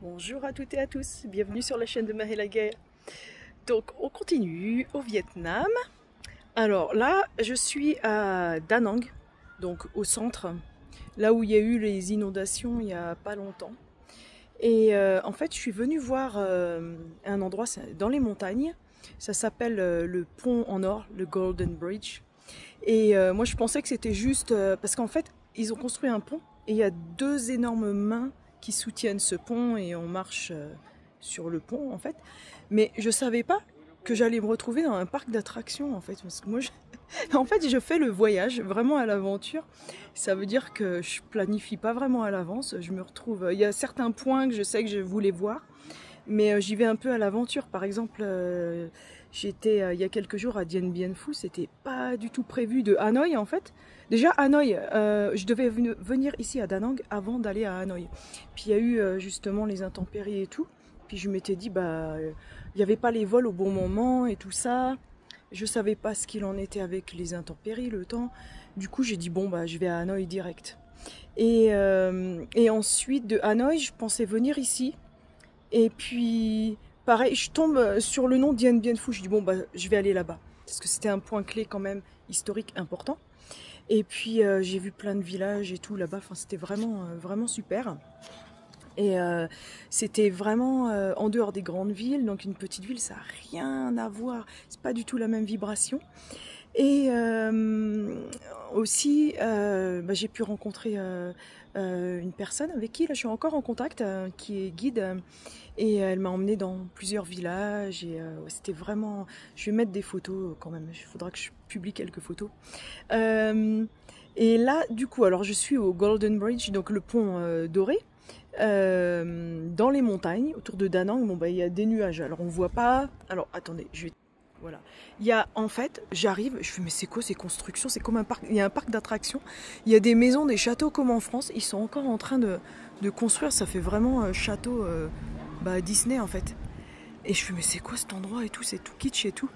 Bonjour à toutes et à tous, bienvenue sur la chaîne de Mahe la Guerre. Donc on continue au Vietnam. Alors là je suis à Da Nang, donc au centre, là où il y a eu les inondations il n'y a pas longtemps. Et en fait je suis venue voir un endroit dans les montagnes, ça s'appelle le pont en or, le Golden Bridge. Et moi je pensais que c'était juste parce qu'en fait ils ont construit un pont et il y a deux énormes mains qui soutiennent ce pont et on marche sur le pont en fait. Mais je savais pas que j'allais me retrouver dans un parc d'attractions en fait. Parce que moi, en fait, je fais le voyage vraiment à l'aventure. Ça veut dire que je planifie pas vraiment à l'avance. Je me retrouve. Il y a certains points que je sais que je voulais voir, mais j'y vais un peu à l'aventure. Par exemple, j'étais il y a quelques jours à Dien Bien Phu. C'était pas du tout prévu de Hanoï en fait. Déjà, Hanoï, je devais venir ici à Da Nang avant d'aller à Hanoï. Puis il y a eu justement les intempéries et tout. Puis je m'étais dit, bah, il n'y avait pas les vols au bon moment et tout ça. Je savais pas ce qu'il en était avec les intempéries, le temps. Du coup, j'ai dit, bon, bah, je vais à Hanoï direct. Et ensuite, de Hanoï, je pensais venir ici. Et puis, pareil, je tombe sur le nom Dien Bien Phu. Je dis, bon, bah, je vais aller là-bas. Parce que c'était un point clé quand même historique important. Et puis j'ai vu plein de villages et tout là-bas, enfin, c'était vraiment, vraiment super. Et c'était vraiment en dehors des grandes villes, donc une petite ville, ça n'a rien à voir, c'est pas du tout la même vibration. Et aussi, bah, j'ai pu rencontrer une personne avec qui là, je suis encore en contact, qui est guide, et elle m'a emmenée dans plusieurs villages, et ouais, c'était vraiment... Je vais mettre des photos quand même, il faudra que je publie quelques photos. Et là, du coup, alors je suis au Golden Bridge, donc le pont doré, dans les montagnes, autour de Da Nang. Bon, bah, il y a des nuages, alors on voit pas... Alors, attendez, je vais... Voilà. Il y a, en fait, j'arrive, je fais, mais c'est quoi ces constructions? C'est comme un parc, il y a un parc d'attractions, il y a des maisons, des châteaux comme en France, ils sont encore en train de construire, ça fait vraiment château bah, Disney en fait. Et je fais, mais c'est quoi cet endroit et tout, c'est tout kitsch et tout.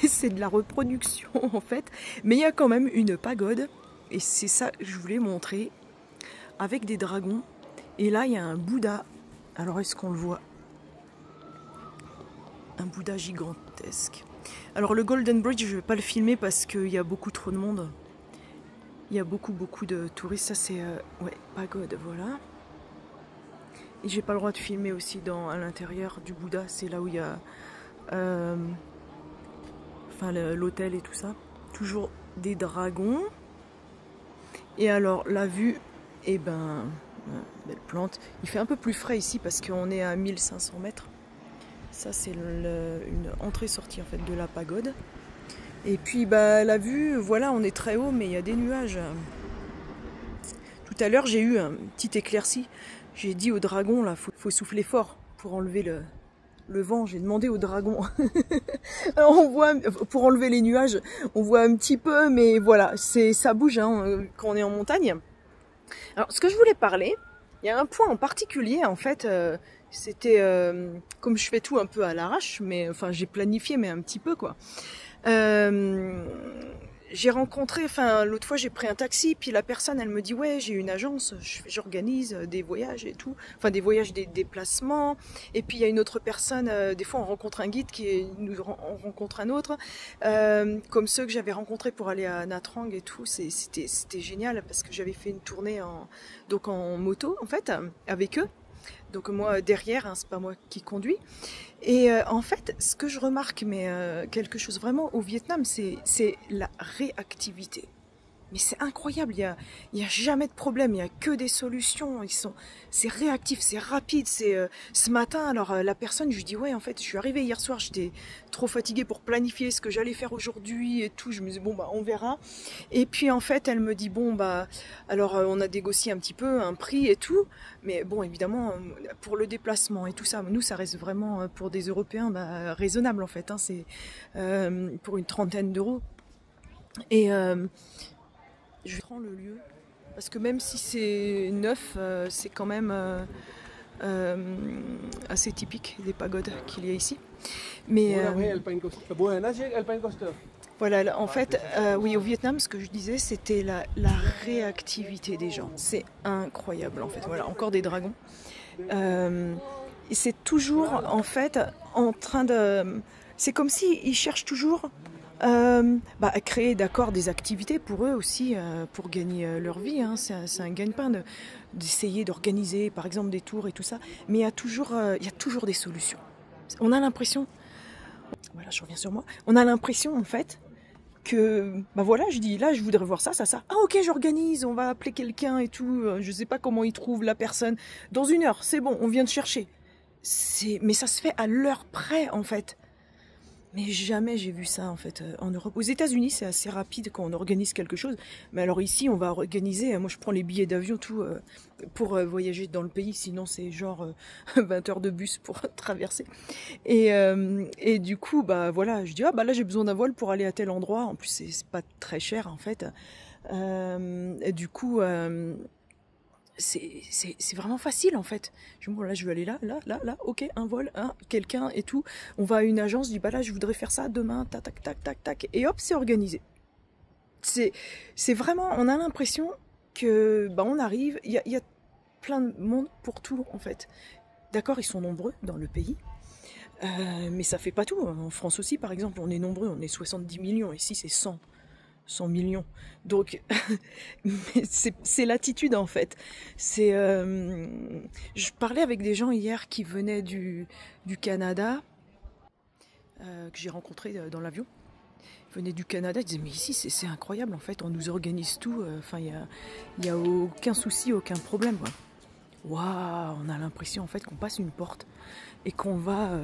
Et c'est de la reproduction en fait, mais il y a quand même une pagode, et c'est ça que je voulais montrer, avec des dragons, et là il y a un Bouddha, alors est-ce qu'on le voit? Un Bouddha gigantesque. Alors le Golden Bridge, je ne vais pas le filmer parce qu'il y a beaucoup trop de monde. Il y a beaucoup de touristes. Ça c'est ouais, pagode, voilà. Et j'ai pas le droit de filmer aussi à l'intérieur du Bouddha. C'est là où il y a enfin l'hôtel et tout ça. Toujours des dragons. Et alors la vue, eh ben, belle plante. Il fait un peu plus frais ici parce qu'on est à 1500 mètres. Ça c'est une entrée-sortie en fait de la pagode. Et puis bah, la vue, voilà, on est très haut mais il y a des nuages. Tout à l'heure j'ai eu un petit éclairci. J'ai dit au dragon là, faut souffler fort pour enlever le vent. J'ai demandé au dragon. Alors on voit, pour enlever les nuages, on voit un petit peu, mais voilà, ça bouge hein, quand on est en montagne. Alors ce que je voulais parler, il y a un point en particulier en fait. C'était comme je fais tout un peu à l'arrache, mais enfin j'ai planifié mais un petit peu quoi. J'ai rencontré, enfin l'autre fois j'ai pris un taxi, puis la personne elle me dit ouais j'ai une agence, j'organise des voyages et tout, enfin des voyages, des déplacements, et puis il y a une autre personne, des fois on rencontre un guide on rencontre un autre, comme ceux que j'avais rencontrés pour aller à Nha Trang et tout, c'était génial parce que j'avais fait une tournée donc en moto en fait avec eux. Donc moi derrière, hein, c'est pas moi qui conduis. Et en fait, ce que je remarque, mais quelque chose vraiment au Vietnam, c'est la réactivité. Mais c'est incroyable, il y a jamais de problème, il y a que des solutions. C'est réactif, c'est rapide. Ce matin, alors la personne, je lui dis ouais, en fait, je suis arrivée hier soir, j'étais trop fatiguée pour planifier ce que j'allais faire aujourd'hui et tout. Je me disais bon bah on verra. Et puis en fait, elle me dit bon bah alors on a négocié un petit peu un prix et tout, mais bon évidemment pour le déplacement et tout ça, nous ça reste vraiment pour des Européens bah, raisonnable en fait. Hein, c'est pour une trentaine d'euros. Et je prends le lieu parce que même si c'est neuf, c'est quand même assez typique des pagodes qu'il y a ici. Mais voilà, en fait, oui, au Vietnam, ce que je disais, c'était la réactivité des gens. C'est incroyable, en fait. Voilà, encore des dragons. c'est toujours en fait en train de... C'est comme s'ils cherchent toujours à créer d'accord des activités pour eux aussi, pour gagner leur vie. Hein. C'est un gagne-pain d'essayer d'organiser par exemple des tours et tout ça. Mais il y a toujours des solutions. On a l'impression, voilà, je reviens sur moi, on a l'impression en fait que, voilà, je dis là je voudrais voir ça. Ah ok, j'organise, on va appeler quelqu'un et tout, je sais pas comment ils trouvent la personne. Dans 1 heure, c'est bon, on vient de chercher. Mais ça se fait à l'heure près en fait. Mais jamais j'ai vu ça en fait en Europe. Aux États-Unis, c'est assez rapide quand on organise quelque chose. Mais alors ici, on va organiser. Moi, je prends les billets d'avion tout pour voyager dans le pays. Sinon, c'est genre 20 heures de bus pour traverser. Et du coup, voilà, je dis là j'ai besoin d'un vol pour aller à tel endroit. En plus, c'est pas très cher en fait. Et du coup. C'est vraiment facile en fait. Là je veux aller là, ok, un vol, quelqu'un et tout. On va à une agence, je dis là je voudrais faire ça demain, tac, et hop c'est organisé. C'est vraiment, on a l'impression que on arrive, il y a plein de monde pour tout en fait. D'accord, ils sont nombreux dans le pays, mais ça fait pas tout. En France aussi par exemple, on est nombreux, on est 70 millions, ici c'est 100 millions. Donc, c'est l'attitude en fait. Je parlais avec des gens hier qui venaient du Canada, que j'ai rencontrés dans l'avion. Ils venaient du Canada, ils disaient mais ici c'est incroyable en fait, on nous organise tout. Enfin, il y a aucun souci, aucun problème. Waouh, on a l'impression en fait qu'on passe une porte et qu'on va,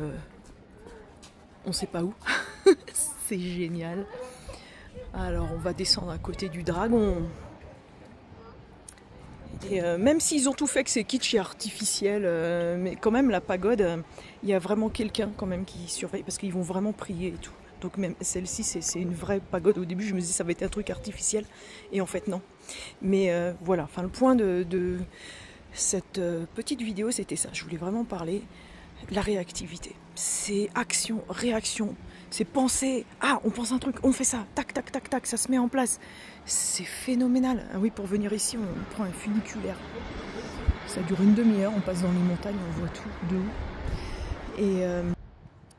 on sait pas où. C'est génial. Alors on va descendre à côté du dragon. Et même s'ils ont tout fait que c'est kitsch et artificiel, mais quand même la pagode, il y a vraiment quelqu'un quand même qui surveille parce qu'ils vont vraiment prier et tout. Donc même celle-ci c'est une vraie pagode. Au début je me disais ça va être un truc artificiel et en fait non. Mais voilà, enfin le point de cette petite vidéo c'était ça. Je voulais vraiment parler de la réactivité. C'est action, réaction. C'est penser, on pense un truc, on fait ça, tac, ça se met en place. C'est phénoménal. Ah oui, pour venir ici, on prend un funiculaire. Ça dure une demi-heure, on passe dans les montagnes, on voit tout de haut. Et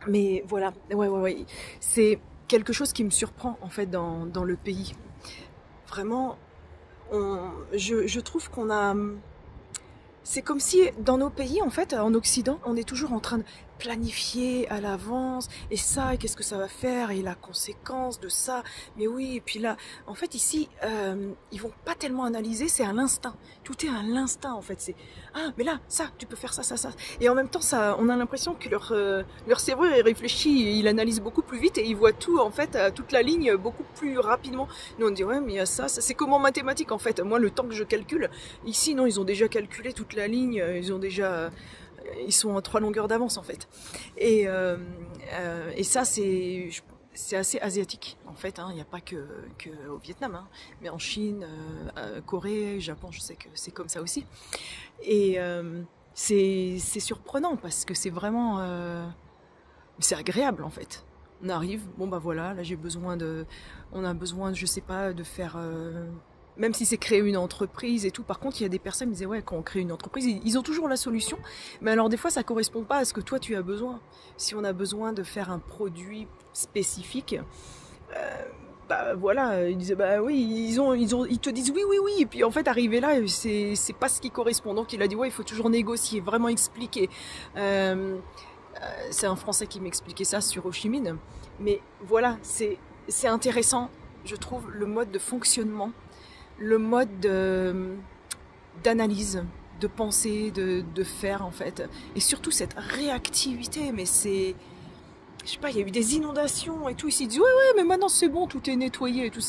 mais voilà, ouais. C'est quelque chose qui me surprend en fait dans le pays. Vraiment, je trouve qu'on a... C'est comme si dans nos pays, en fait, en Occident, on est toujours en train de planifier à l'avance, et ça, et qu'est-ce que ça va faire, et la conséquence de ça, mais oui, et puis là, en fait, ici, ils vont pas tellement analyser, c'est à l'instinct, tout est à l'instinct, en fait, c'est, mais là, ça, tu peux faire ça, et en même temps, ça, on a l'impression que leur cerveau, il réfléchit, il analyse beaucoup plus vite, et il voit tout, en fait, toute la ligne, beaucoup plus rapidement. Nous, on dit, ouais, mais il y a ça, c'est comme en mathématiques, en fait, moi, le temps que je calcule, ici, non, ils ont déjà calculé toute la ligne, ils sont à 3 longueurs d'avance en fait. Et ça c'est assez asiatique en fait. Il n'y a pas que au Vietnam, mais en Chine, Corée, Japon, je sais que c'est comme ça aussi. Et c'est surprenant parce que c'est vraiment c'est agréable en fait. On arrive, voilà, là on a besoin, je sais pas, de faire même si c'est créer une entreprise et tout. Par contre, il y a des personnes qui disaient, ouais, quand on crée une entreprise, ils ont toujours la solution. Mais alors, des fois, ça correspond pas à ce que toi, tu as besoin. Si on a besoin de faire un produit spécifique, voilà, ils disaient, oui, ils te disent oui. Et puis, en fait, arrivé là, c'est pas ce qui correspond. Donc, il a dit, ouais, il faut toujours négocier, vraiment expliquer. C'est un Français qui m'expliquait ça sur Ho Chi Minh. Mais voilà, c'est intéressant, je trouve, le mode de fonctionnement, le mode d'analyse, de penser, de faire en fait. Et surtout cette réactivité, mais c'est... Je sais pas, il y a eu des inondations et tout, ici ils disent ouais mais maintenant c'est bon, tout est nettoyé et tout.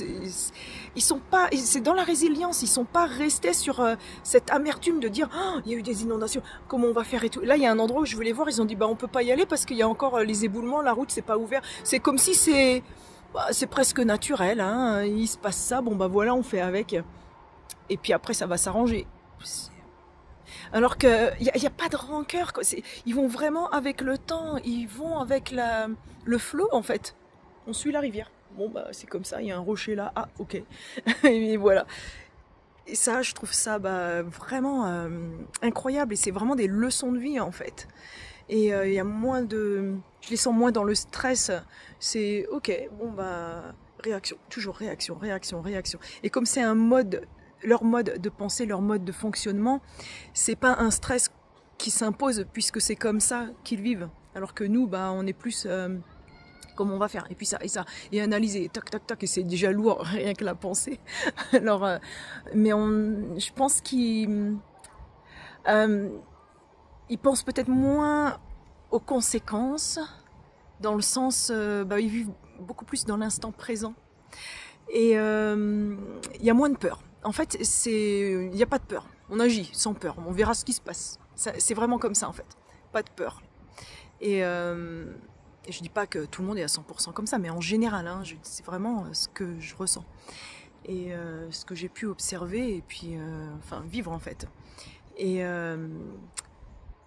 Ils sont pas, c'est dans la résilience, ils sont pas restés sur cette amertume de dire il y a eu des inondations, comment on va faire et tout. Là il y a un endroit où je voulais voir, ils ont dit on peut pas y aller parce qu'il y a encore les éboulements, la route c'est pas ouvert. C'est comme si c'est presque naturel, il se passe ça, voilà, on fait avec. Et puis après ça va s'arranger. Alors qu'il n'y a pas de rancœur, quoi. Ils vont vraiment avec le temps, ils vont avec le flot en fait. On suit la rivière. C'est comme ça, il y a un rocher là, ok. Et voilà. Et ça, je trouve ça vraiment incroyable. Et c'est vraiment des leçons de vie, en fait. Et il y a moins de... Je les sens moins dans le stress. C'est ok, bon réaction, toujours réaction, réaction, réaction. Et comme c'est un mode, leur mode de pensée, leur mode de fonctionnement, c'est pas un stress qui s'impose puisque c'est comme ça qu'ils vivent. Alors que nous, on est plus... comment on va faire, et puis ça, et analyser, tac, tac, tac, et c'est déjà lourd, rien que la pensée. Alors, mais je pense qu'ils pensent peut-être moins aux conséquences, dans le sens, ils vivent beaucoup plus dans l'instant présent. Et il y a moins de peur. En fait, il n'y a pas de peur. On agit sans peur. On verra ce qui se passe. C'est vraiment comme ça, en fait. Pas de peur. Et je dis pas que tout le monde est à 100% comme ça, mais en général, hein, c'est vraiment ce que je ressens. Et ce que j'ai pu observer, et puis, vivre, en fait. Et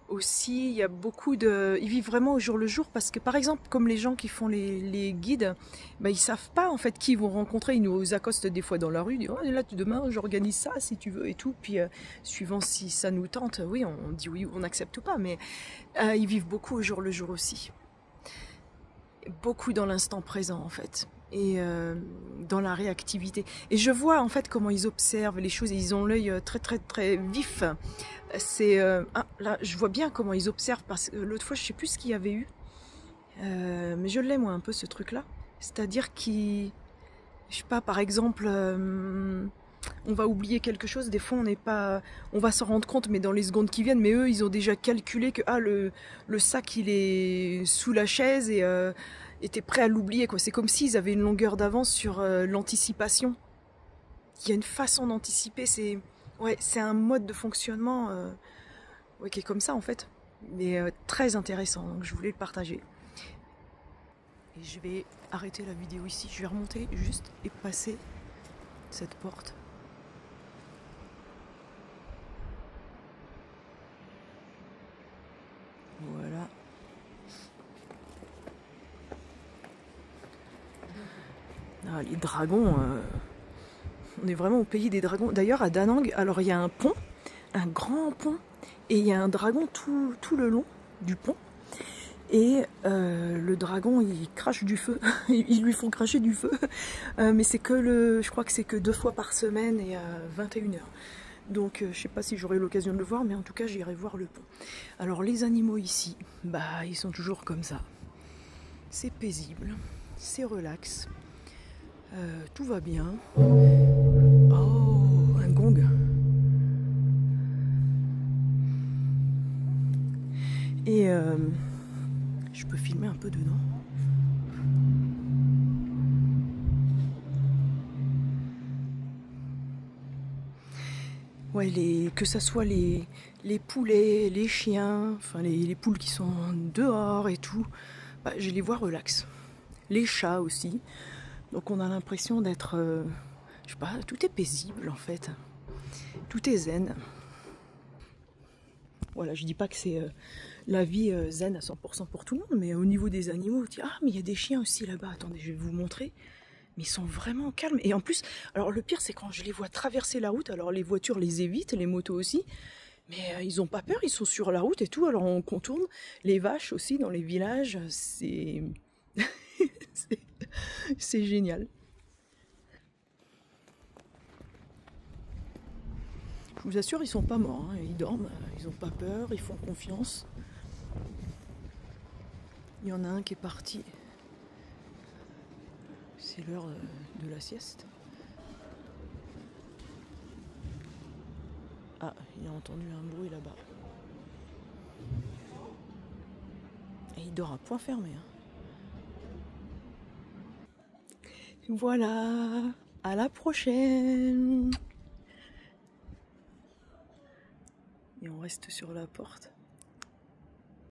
aussi, il y a beaucoup de... Ils vivent vraiment au jour le jour parce que, par exemple, comme les gens qui font les guides, ils savent pas, en fait, qui ils vont rencontrer. Ils nous accostent des fois dans la rue, ils disent « Oh, là, demain, j'organise ça, si tu veux, et tout. » Puis, suivant si ça nous tente, oui, on dit oui, on n'accepte pas, mais ils vivent beaucoup au jour le jour aussi. Beaucoup dans l'instant présent, en fait. Et dans la réactivité. Et je vois, en fait, comment ils observent les choses, et ils ont l'œil très, très, très vif. C'est là, je vois bien comment ils observent, parce que l'autre fois, je sais plus ce qu'il y avait eu, mais je l'aime, moi, un peu, ce truc-là. C'est-à-dire qu'ils, je sais pas, par exemple, on va oublier quelque chose, des fois, on va s'en rendre compte, mais dans les secondes qui viennent, mais eux, ils ont déjà calculé que, le sac, il est sous la chaise, et étaient prêts à l'oublier, quoi. C'est comme s'ils avaient une longueur d'avance sur l'anticipation. Il y a une façon d'anticiper, c'est un mode de fonctionnement qui est comme ça, en fait, mais très intéressant, donc je voulais le partager. Et je vais arrêter la vidéo ici, je vais remonter juste et passer cette porte. Voilà. Ah, les dragons, on est vraiment au pays des dragons. D'ailleurs, à Da Nang, alors il y a un pont, un grand pont, et il y a un dragon tout le long du pont. Et le dragon, il crache du feu. Ils lui font cracher du feu. Mais c'est que je crois que c'est que 2 fois par semaine et à 21h. Donc je sais pas si j'aurai l'occasion de le voir, mais en tout cas j'irai voir le pont. Alors les animaux ici, ils sont toujours comme ça. C'est paisible, c'est relax. Tout va bien. Oh, un gong. Et je peux filmer un peu dedans. Ouais, que ça soit les poulets, les chiens, enfin les poules qui sont dehors et tout, je les vois relax. Les chats aussi. Donc on a l'impression d'être, je sais pas, tout est paisible en fait. Tout est zen. Voilà, je dis pas que c'est la vie zen à 100% pour tout le monde, mais au niveau des animaux, tu dis, ah mais il y a des chiens aussi là-bas, attendez, je vais vous montrer. Mais ils sont vraiment calmes. Et en plus, alors le pire c'est quand je les vois traverser la route, alors les voitures les évitent, les motos aussi, mais ils ont pas peur, ils sont sur la route et tout, alors on contourne. Les vaches aussi dans les villages, c'est... c'est génial. Je vous assure, ils sont pas morts, hein. Ils dorment, ils n'ont pas peur, ils font confiance. Il y en a un qui est parti. C'est l'heure de la sieste. Ah, il a entendu un bruit là-bas. Et il dort à point fermé. Hein. Voilà, à la prochaine. Et on reste sur la porte.